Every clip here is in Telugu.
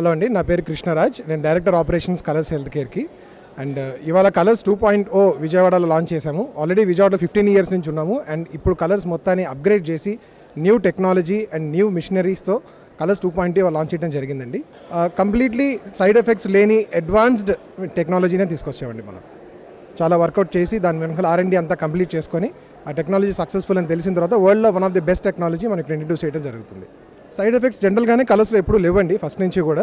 హలో అండి, నా పేరు కృష్ణరాజ్. నేను డైరెక్టర్ ఆపరేషన్స్ కలర్స్ హెల్త్ కేర్కి. అండ్ ఇవాళ కలర్స్ 2.0 విజయవాడలో లాంచ్ చేశాము. ఆల్రెడీ విజయవాడలో 15 ఇయర్స్ నుంచి ఉన్నాము. అండ్ ఇప్పుడు కలర్స్ మొత్తాన్ని అప్గ్రేడ్ చేసి న్యూ టెక్నాలజీ అండ్ న్యూ మిషనరీస్తో కలర్స్ 2.0 లాంచ్ చేయడం జరిగిందండి. కంప్లీట్లీ సైడ్ ఎఫెక్ట్స్ లేని అడ్వాన్స్డ్ టెక్నాలజీనే తీసుకొచ్చామండి. మనం చాలా వర్కౌట్ చేసి దాని వెనకాల R&D అంతా కంప్లీట్ చేసుకొని ఆ టెక్నాలజీ సక్సెస్ఫుల్ అని తెలిసిన తర్వాత వరల్డ్లో one of the best technology మనకి ఇంట్రడ్యూస్ చేయడం జరుగుతుంది. సైడ్ ఎఫెక్ట్స్ జనరల్గానే కలర్స్లో ఎప్పుడూ లేవండి ఫస్ట్ నుంచి కూడా.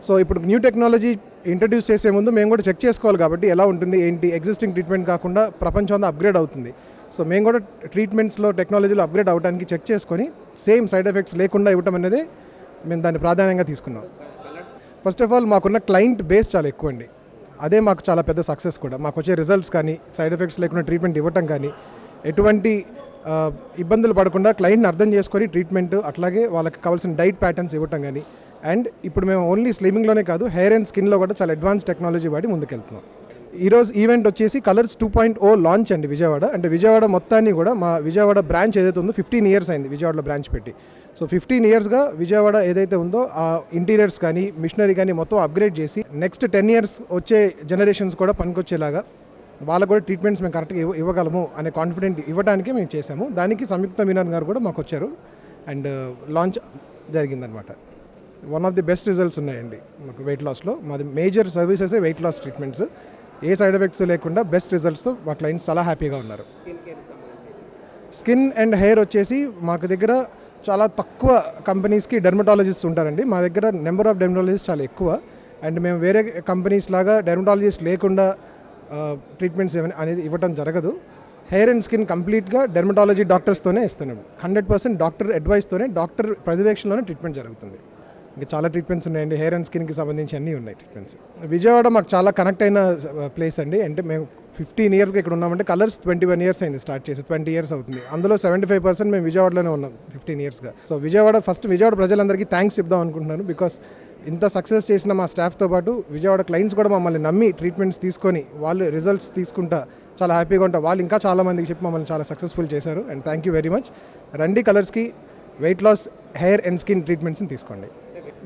సో ఇప్పుడు న్యూ టెక్నాలజీ ఇంట్రడ్యూస్ చేసే ముందు మేము కూడా చెక్ చేసుకోవాలి కాబట్టి ఎలా ఉంటుంది ఏంటి, ఎగ్జిస్టింగ్ ట్రీట్మెంట్ కాకుండా ప్రపంచం అంతా అప్గ్రేడ్ అవుతుంది. సో మేము కూడా ట్రీట్మెంట్స్లో టెక్నాలజీలో అప్గ్రేడ్ అవడానికి చెక్ చేసుకొని సేమ్ సైడ్ ఎఫెక్ట్స్ లేకుండా ఇవ్వటం అనేది మేము దాన్ని ప్రాధాన్యంగా తీసుకున్నాం. ఫస్ట్ ఆఫ్ ఆల్ మాకున్న క్లయింట్ బేస్ చాలా ఎక్కువ అండి. అదే మాకు చాలా పెద్ద సక్సెస్ కూడా. మాకు వచ్చే రిజల్ట్స్ కానీ సైడ్ ఎఫెక్ట్స్ లేకుండా ట్రీట్మెంట్ ఇవ్వటం కానీ ఎటువంటి ఇబ్బందులు పడకుండా క్లయింట్ని అర్థం చేసుకొని ట్రీట్మెంట్, అట్లాగే వాళ్ళకి కావాల్సిన డైట్ ప్యాటర్న్స్ ఇవ్వటం కానీ. అండ్ ఇప్పుడు మేము ఓన్లీ స్లిమింగ్లోనే కాదు, హెయిర్ అండ్ స్కిన్లో కూడా చాలా అడ్వాన్స్ టెక్నాలజీ వాడి ముందుకెళ్తున్నాం. ఈరోజు ఈవెంట్ వచ్చేసి కలర్స్ 2.0 లాంచ్ అండి విజయవాడ. అంటే విజయవాడ మొత్తాన్ని కూడా మా విజయవాడ బ్రాంచ్ ఏదైతే ఉందో 15 ఇయర్స్ అయింది విజయవాడలో బ్రాంచ్ పెట్టి. సో 15 ఇయర్స్గా విజయవాడ ఏదైతే ఉందో ఆ ఇంటీరియర్స్ కానీ మిషనరీ కానీ మొత్తం అప్గ్రేడ్ చేసి నెక్స్ట్ 10 ఇయర్స్ వచ్చే జనరేషన్స్ కూడా పనికొచ్చేలాగా వాళ్ళకు కూడా ట్రీట్మెంట్స్ మేము కరెక్ట్గా ఇవ్వగలము అనే కాన్ఫిడెంట్ ఇవ్వడానికి మేము చేసాము. దానికి సంయుక్త మీనన్ గారు కూడా మాకు వచ్చారు అండ్ లాంచ్ జరిగిందనమాట. One of the best results ఉన్నాయండి మాకు వెయిట్ లాస్లో. మాది major services weight loss treatments, ఏ సైడ్ ఎఫెక్ట్స్ లేకుండా బెస్ట్ రిజల్ట్స్తో మా క్లయింట్స్ చాలా హ్యాపీగా ఉన్నారు. స్కిన్ అండ్ హెయిర్ వచ్చేసి మాకు దగ్గర చాలా తక్కువ కంపెనీస్కి డెర్మటాలజిస్ట్ ఉంటారండి. మా దగ్గర నెంబర్ ఆఫ్ డెర్మటాలజిస్ట్ చాలా ఎక్కువ. అండ్ మేము వేరే కంపెనీస్ లాగా డెర్మటాలజిస్ట్ లేకుండా ట్రీట్మెంట్స్ అనేది ఇవ్వడం జరగదు. హెయిర్ అండ్ స్కిన్ కంప్లీట్గా డెర్మటాలజీ డాక్టర్స్తోనే ఇస్తున్నాం. 100% డాక్టర్ అడ్వైస్తోనే, డాక్టర్ పర్యవేక్షణలోనే ట్రీట్మెంట్ జరుగుతుంది. ఇంకా చాలా ట్రీట్మెంట్స్ ఉన్నాయండి, హెయిర్ అండ్ స్కిన్కి సంబంధించి అన్నీ ఉన్నాయి ట్రీట్మెంట్స్. విజయవాడ మాకు చాలా కనెక్ట్ అయిన ప్లేస్ అండి. అంటే మేము 15 ఇయర్స్గా ఇక్కడ ఉన్నామంటే కలర్స్ 21 ఇయర్స్ అయింది స్టార్ట్ చేసి, 20 ఇయర్స్ అవుతుంది. అందులో 75% మేము విజయవాడలోనే ఉన్నాం 15 ఇయర్స్గా. సో విజయవాడ ప్రజలందరికీ థ్యాంక్స్ చెప్దాం అనుకుంటున్నాను. బికాస్ ఇంత సక్సెస్ చేసిన మా స్టాఫ్తో పాటు విజయవాడ క్లయింట్స్ కూడా మమ్మల్ని నమ్మి ట్రీట్మెంట్స్ తీసుకొని వాళ్ళు రిజల్ట్స్ తీసుకుంటా చాలా హ్యాపీగా ఉంటారు. వాళ్ళు ఇంకా చాలామందికి చెప్పి మమ్మల్ని చాలా సక్సెస్ఫుల్ చేశారు. And thank you very much. రండి కలర్స్కి weight loss, hair and skin ట్రీట్మెంట్స్ని తీసుకోండి.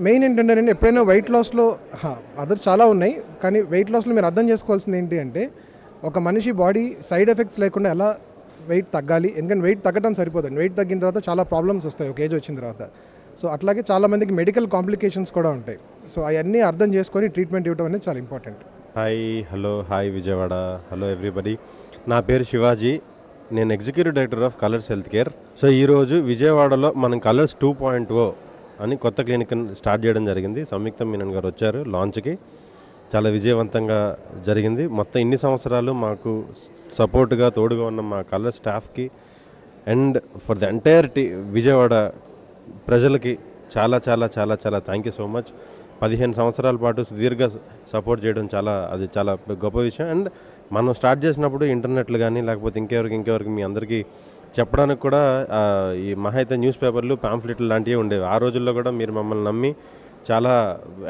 మెయిన్ ఏంటంటే అండి, ఎప్పుడైనా వెయిట్ లాస్లో అదర్స్ చాలా ఉన్నాయి, కానీ వెయిట్ లాస్లో మీరు అర్థం చేసుకోవాల్సింది ఏంటి అంటే ఒక మనిషి బాడీ సైడ్ ఎఫెక్ట్స్ లేకుండా ఎలా వెయిట్ తగ్గాలి. ఎందుకంటే వెయిట్ తగ్గడం సరిపోదండి, వెయిట్ తగ్గిన తర్వాత చాలా ప్రాబ్లమ్స్ వస్తాయి ఒక ఏజ్ వచ్చిన తర్వాత. సో అట్లాగే చాలామందికి మెడికల్ కాంప్లికేషన్స్ కూడా ఉంటాయి. సో అవన్నీ అర్థం చేసుకొని ట్రీట్మెంట్ ఇవ్వడం అనేది చాలా important. Hi Vijayawada, hello everybody. నా పేరు శివాజీ, నేను executive director of Kolors health care. So ఈరోజు విజయవాడలో మనం కలర్స్ 2.0 అని కొత్త క్లినిక్ స్టార్ట్ చేయడం జరిగింది. సంయుక్త మీనన్ గారు వచ్చారు లాంచ్కి. చాలా విజయవంతంగా జరిగింది. మొత్తం ఇన్ని సంవత్సరాలు మాకు సపోర్ట్గా తోడుగా ఉన్న మా కలర్ స్టాఫ్కి and for the entire Vijayawada ప్రజలకి చాలా చాలా చాలా చాలా థ్యాంక్ యూ సో మచ్. 15 సంవత్సరాల పాటు సుదీర్ఘ సపోర్ట్ చేయడం అది చాలా గొప్ప విషయం. అండ్ మనం స్టార్ట్ చేసినప్పుడు ఇంటర్నెట్లు కానీ లేకపోతే ఇంకెవరికి మీ అందరికీ చెప్పడానికి కూడా ఈ మహా అయితే న్యూస్ పేపర్లు, పాంఫ్లెట్లు లాంటివి ఉండేవి. ఆ రోజుల్లో కూడా మీరు మమ్మల్ని నమ్మి చాలా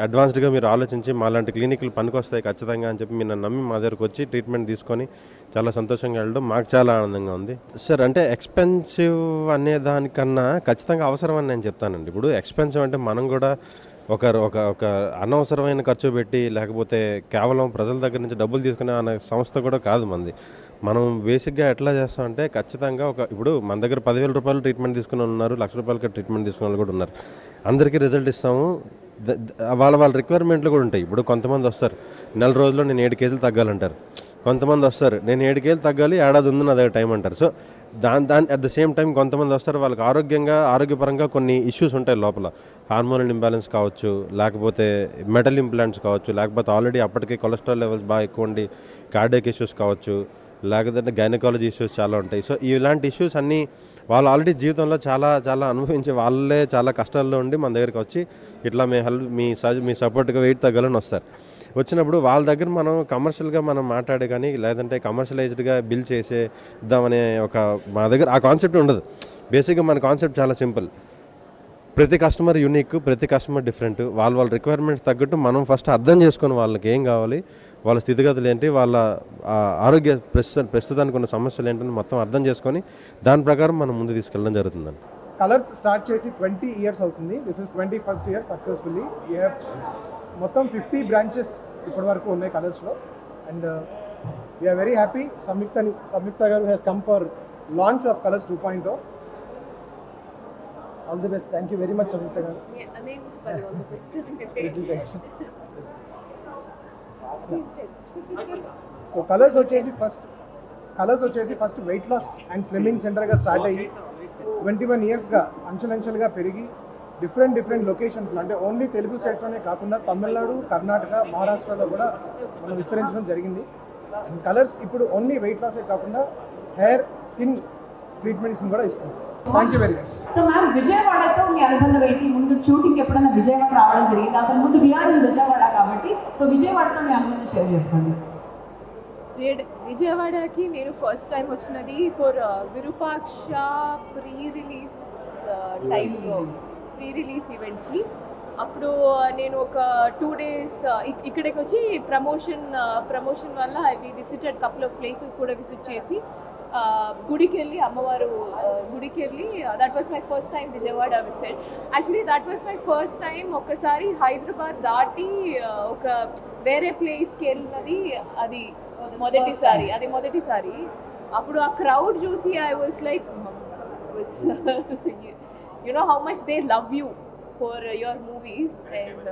అడ్వాన్స్డ్గా మీరు ఆలోచించి మాలాంటి క్లినిక్లు పనికొస్తాయి ఖచ్చితంగా అని చెప్పి మీరు నన్ను నమ్మి మా దగ్గరకు వచ్చి ట్రీట్మెంట్ తీసుకొని చాలా సంతోషంగా వెళ్ళడం మాకు చాలా ఆనందంగా ఉంది. సార్, అంటే ఎక్స్పెన్సివ్ అనే దానికన్నా ఖచ్చితంగా అవసరం అని నేను చెప్తానండి. ఇప్పుడు ఎక్స్పెన్సివ్ అంటే మనం కూడా ఒక అనవసరమైన ఖర్చు పెట్టి లేకపోతే కేవలం ప్రజల దగ్గర నుంచి డబ్బులు తీసుకునే అనే సంస్థ కూడా కాదు మనది. మనం బేసిక్గా ఎట్లా చేస్తామంటే ఖచ్చితంగా ఇప్పుడు మన దగ్గర 10,000 రూపాయలు ట్రీట్మెంట్ తీసుకుని ఉన్నారు, ₹1,00,000 ట్రీట్మెంట్ తీసుకునే వాళ్ళు కూడా ఉన్నారు. అందరికీ రిజల్ట్ ఇస్తాము. వాళ్ళ రిక్వైర్మెంట్లు కూడా ఉంటాయి. ఇప్పుడు కొంతమంది వస్తారు, నెల రోజుల్లో నేను 7 కేజీలు తగ్గాలంటారు. కొంతమంది వస్తారు, నేను 7 కేజీలు తగ్గాలి, ఏడాది ఉంది నా దగ్గర టైం అంటారు. సో దాని అట్ ద సేమ్ టైం కొంతమంది వస్తారు, వాళ్ళకి ఆరోగ్యపరంగా కొన్ని ఇష్యూస్ ఉంటాయి లోపల. హార్మోనల్ ఇంబ్యాలెన్స్ కావచ్చు, లేకపోతే మెటల్ ఇంప్లాంట్స్ కావచ్చు, లేకపోతే ఆల్రెడీ అప్పటికే కొలెస్ట్రాల్ లెవెల్స్ బాగా ఎక్కువ ఉండి కార్డియాక్ ఇష్యూస్ కావచ్చు, లేకపోతే గైనకాలజీ ఇష్యూస్ చాలా ఉంటాయి. సో ఇలాంటి ఇష్యూస్ అన్నీ వాళ్ళు ఆల్రెడీ జీవితంలో చాలా చాలా అనుభవించి వాళ్ళే చాలా కష్టాల్లో ఉండి మన దగ్గరికి వచ్చి ఇట్లా మీ సపోర్ట్గా వెయిట్ తగ్గాలని వస్తారు. వచ్చినప్పుడు వాళ్ళ దగ్గర మనం కమర్షియల్గా మనం మాట్లాడే కానీ లేదంటే కమర్షియలైజ్డ్గా బిల్ చేసేద్దామనే మా దగ్గర ఆ కాన్సెప్ట్ ఉండదు. బేసిక్గా మన కాన్సెప్ట్ చాలా సింపుల్. ప్రతి కస్టమర్ యూనిక్, ప్రతి కస్టమర్ డిఫరెంట్. వాళ్ళ రిక్వైర్మెంట్స్ తగ్గట్టు మనం ఫస్ట్ అర్థం చేసుకొని వాళ్ళకి ఏం కావాలి, వాళ్ళ స్థితిగతులు ఏంటి, వాళ్ళ ఆరోగ్య ప్రస్తుతానికి ఉన్న సమస్యలు ఏంటని మొత్తం అర్థం చేసుకొని దాని ప్రకారం మనం ముందు తీసుకెళ్ళడం జరుగుతుందండి. కలర్స్ స్టార్ట్ చేసి 20 years అవుతుంది. This is 21st year successfully. We have మొత్తం 50 బ్రాంచెస్ ఇప్పటి వరకు ఉన్నాయి కలర్స్లో. And we are very happy. Samyuktha గారు has come for launch of Colors 2.0. All the best. Thank you very much Samyuktha గారు. సో కలర్స్ వచ్చేసి first weight loss and slimming సెంటర్గా స్టార్ట్ అయ్యి 21 yearsగా అంచెలంచెలుగా పెరిగి డిఫరెంట్ లొకేషన్స్లో, అంటే ఓన్లీ తెలుగు స్టేట్స్లోనే కాకుండా తమిళనాడు, కర్ణాటక, మహారాష్ట్రలో కూడా మనం విస్తరించడం జరిగింది. అండ్ కలర్స్ ఇప్పుడు ఓన్లీ వెయిట్ లాసే కాకుండా హెయిర్, స్కిన్ ట్రీట్మెంట్స్ని కూడా ఇస్తుంది. Thank you very much. So ma'am, విజయవాడతో మీ అనుబంధం ఏంటి? ముందు షూటింగ్ ఎప్పుడైనా విజయవాడ రావడం జరిగింది? అసలు ముందు విఆర్ విజయవాడ కాబట్టి, సో విజయవాడతో మీ అనుబంధం షేర్ చేసుకోండి. విజయవాడకి నేను ఫస్ట్ టైం వచ్చినది ఫర్ విరూపాక్ష ప్రీ రిలీజ్ ఈవెంట్కి. అప్పుడు నేను ఒక 2 days ఇక్కడికి వచ్చి ప్రమోషన్ వల్ల we visited couple of places కూడా విజిట్ చేసి గుడికి వెళ్ళి అమ్మవారు గుడికి వెళ్ళి that was my first time Vijayawada visit. Actually that was my first time. ఒకసారి హైదరాబాద్ దాటి ఒక వేరే ప్లేస్కి వెళ్ళినది అది మొదటిసారి. అప్పుడు ఆ క్రౌడ్ చూసి I was like you know how much they love you for your movies, and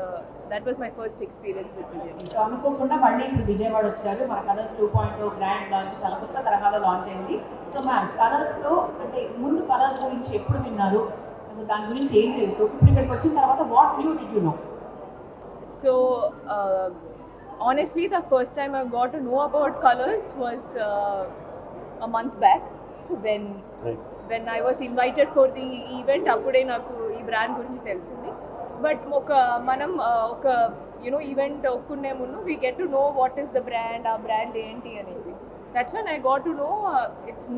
that was my first experience with Vijay. So అనుకోకుండా మళ్ళీ ఇప్పుడు విజయవాడ వచ్చారు. మన కలర్స్ 2.0 గ్రాండ్ లాంచ్ చాలా కొత్త తరహాలో లాంచ్ అయింది. సో మ్యామ్, కలర్స్తో అంటే ముందు కలర్స్ గురించి ఎప్పుడు విన్నారు? అసలు దాని గురించి ఏం తెలుసు? ఇప్పుడు ఇక్కడికి వచ్చిన తర్వాత what new did you know? So honestly, the first time I got to know about colors was a month back when I was invited for the event. అప్పుడే నాకు ఈ బ్రాండ్ గురించి తెలిసింది. బట్ మనం ఒక ఈవెంట్ ఒప్పుకునే ముందు we get to know what is the brand, ఆ బ్రాండ్ ఏంటి అనేది. That's when I got to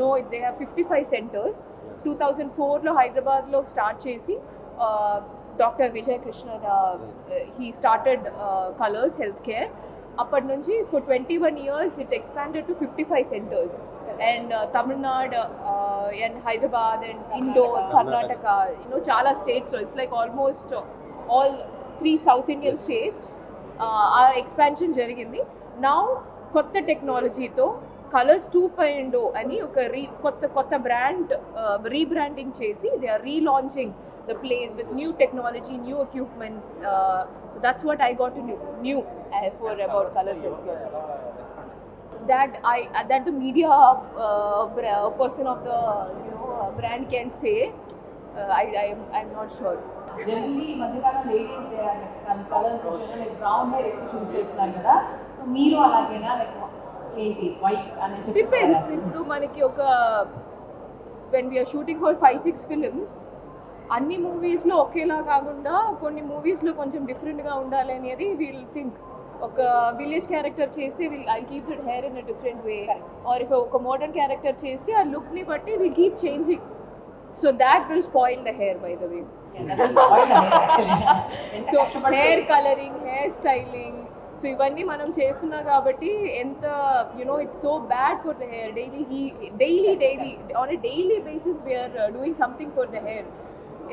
know they have 55 centers. 2004లో హైదరాబాద్లో స్టార్ట్ చేసి doctor Vijay Krishna he started Kolors health care. అప్పటి నుంచి for 21 years it expanded to 55 centers. And Tamil Nadu and Hyderabad and Indore, Karnataka, chala states. So it's like almost all 3 South Indian states. Our expansion jarigindi. Now kotta technology tho Colors 2.0 ani oka kotta brand rebranding chesi they are relaunching the place with new technology, new equipments. So that's what I got to knew for about Colors Healthcare. That the media person of the brand can say. I'm not sure. Generally మధ్యకాలం లేడీస్ దే ఆర్ కలర్స్ విషయంలో లైక్ బ్రౌన్ హెయిర్ ఎక్కువ చూస్ చేస్తున్నారు కదా. సో మీరు అలాగేనా? లైక్ ఏంటి వైట్ అని చెప్పి డిపెండ్స్. ఇప్పుడు మనకి ఒక when we are shooting for 5-6 films, అన్ని మూవీస్లో ఒకేలా కాకుండా కొన్ని మూవీస్లో కొంచెం డిఫరెంట్గా ఉండాలి అనేది వీల్ థింక్. ఒక విలేజ్ క్యారెక్టర్ చేస్తే I keep that hair in a different way, or if ఒక మోడర్న్ క్యారెక్టర్ చేస్తే ఆ లుక్ని బట్టి will keep changing. So that will spoil the hair by the way. So hair colouring, hair styling, so ఇవన్నీ మనం చేస్తున్నాం కాబట్టి ఎంత it's so bad for the hair. Daily on a daily basis we are doing something for the hair.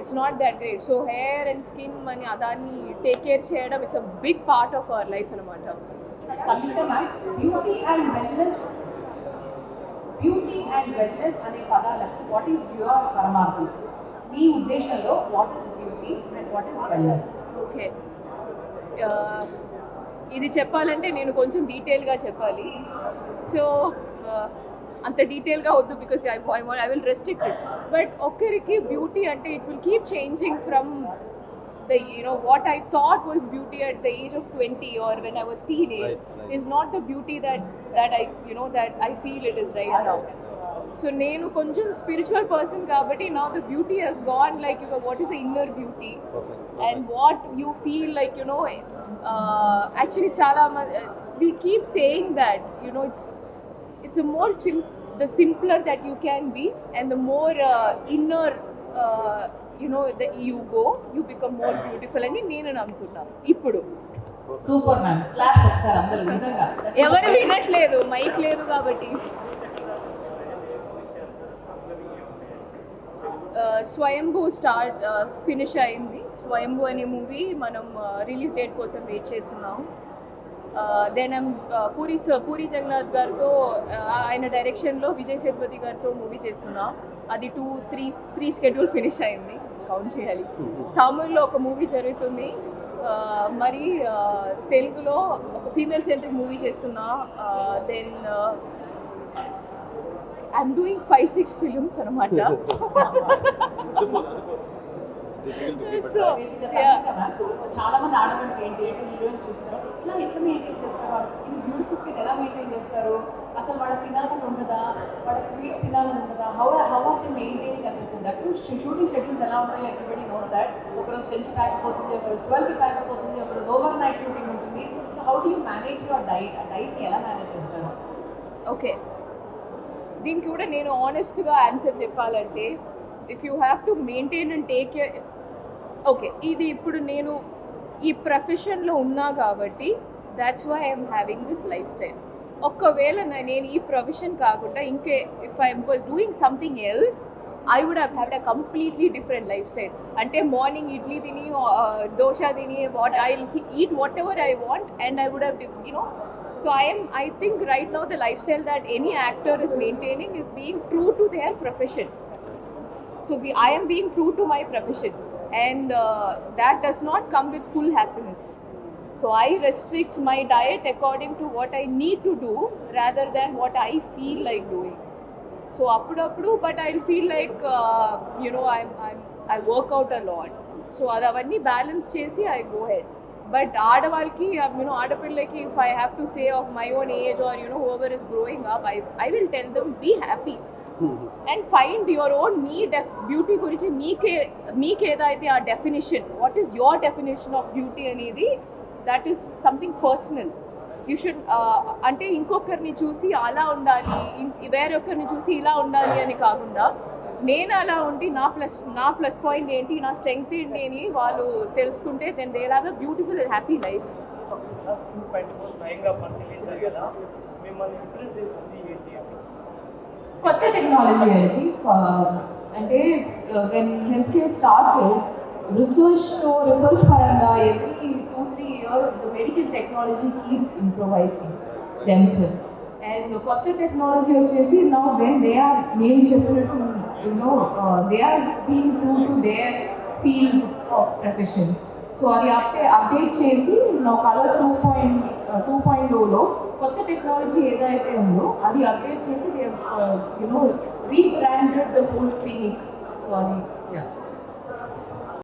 It's not that great. So hair and skin mani adani take care cheyadam, it's a big part of our life anamata. Samyukta ma'am, beauty and wellness ane padalaku what is your paramartham? మీ ఉద్దేశంలో what is beauty and what is wellness? Okay, ఇది చెప్పాలంటే నేను కొంచెం డీటెయిల్గా చెప్పాలి. సో అంత డీటెయిల్గా వద్దు because I will restrict it. But ఒక్కరికి బ్యూటీ అంటే it will keep changing from the what I thought was beauty at the age of 20 or when I was teenage is not the beauty that I feel it is right now. So నేను కొంచెం స్పిరిచువల్ పర్సన్ కాబట్టి now the beauty has gone like what is the inner beauty and what you feel like actually chala we keep saying that it's a more the simpler that you can be and the more inner that you go, you become more beautiful అని నేను నమ్ముతున్నాను ఇప్పుడు. సూపర్ మ్యామ్, క్లాప్స్ ఒకసారి అందరూ. నిజంగా ఎవరు వినట్లేదు, మైక్ లేదు కాబట్టి. స్వయంభూ ఫినిష్ అయింది. స్వయంభూ అనే మూవీ మనం రిలీజ్ డేట్ కోసం వెయిట్ చేస్తున్నాం. దెన్ పూరి జగన్నాథ్ గారితో ఆయన డైరెక్షన్లో విజయ్ సేతుపతి గారితో మూవీ చేస్తున్నాం. అది 2-3 స్కెడ్యూల్ ఫినిష్ అయింది, కౌంట్ చేయాలి. తమిళ్లో ఒక మూవీ జరుగుతుంది. మరి తెలుగులో ఒక ఫీమేల్ సెంట్రిక్ మూవీ చేస్తున్నా. దెన్ ఐఎమ్ డూయింగ్ 5-6 ఫిలిమ్స్ అనమాట. సో చాలా మంది ఆడవాళ్ళకి ఏంటి అంటే హీరోయిన్స్ చూస్తారు, ఎట్లా మెయింటైన్ చేస్తారు, ఇది బ్యూటిఫుల్ స్కిన్ ఎలా మెయింటైన్ చేస్తారు, అసలు వాళ్ళకి తినాలని ఉండదా, వాళ్ళకి స్వీట్స్ తినాలని ఉండదా, హౌ ఆర్ దే మెయింటైనింగ్ అనిపిస్తుంది. అప్పుడు షూటింగ్ షెడ్యూల్స్ ఎలా ఉంటాయో ఎవ్రీబడి నోస్ దాట్. ఒకరోజు 10కి ప్యాకప్ అవుతుంది, ఒకరోజు 12కి ప్యాకప్ అవుతుంది, ఒకరోజు ఓవర్ నైట్ షూటింగ్ ఉంటుంది. So how do you manage your diet? ఆ డైట్ని ఎలా మేనేజ్ చేస్తారు? ఓకే, దీనికి కూడా నేను ఆనెస్ట్గా ఆన్సర్ చెప్పాలంటే, if you have to maintain and take care. Okay, ఇది ఇప్పుడు నేను ఈ ప్రొఫెషన్లో ఉన్నా కాబట్టి that's why I'm having this lifestyle. ఒక్కవేళ నేను ఈ ప్రొఫెషన్ కాకుండా ఇంకే if I was doing something else I would have a completely different life style. అంటే మార్నింగ్ ఇడ్లీ తిని దోశ తిని I eat whatever I want and I would have So I think right now the lifestyle that any actor is maintaining is being true to their profession. So I am being true to my profession, and that does not come with full happiness. So I restrict my diet according to what I need to do rather than what I feel like doing. So appudu but I'll feel like I work out a lot. So adavanni balance chesi I go ahead. But ఆడవాళ్ళకి ఆడపిల్లకి if I have to say of my own age or whoever is growing up, I will tell them be happy and find your own beauty గురించి మీకేదైతే ఆ definition, what is your definition of beauty అనేది, that is something personal. You should అంటే ఇంకొకరిని చూసి అలా ఉండాలి, వేరొకరిని చూసి ఇలా ఉండాలి అని కాకుండా నేను అలా ఉండి నా ప్లస్ పాయింట్ ఏంటి, నా స్ట్రెంగ్త్ ఏంటి అని వాళ్ళు తెలుసుకుంటే then they have a beautiful and happy life. కొత్త టెక్నాలజీ అండి. అంటే when health care started, research పరంగా every 2-3 years the medical technology keep improvising themselves. And కొత్త టెక్నాలజీ వచ్చేసి now when they are నేను చెప్పినట్టు they are being true to their field of profession. So అది అప్డేట్ చేసి నా కలర్స్ 2.0లో కొత్త టెక్నాలజీ ఏదైతే ఉందో అది అప్డేట్ చేసి they rebranded the whole clinic. So అది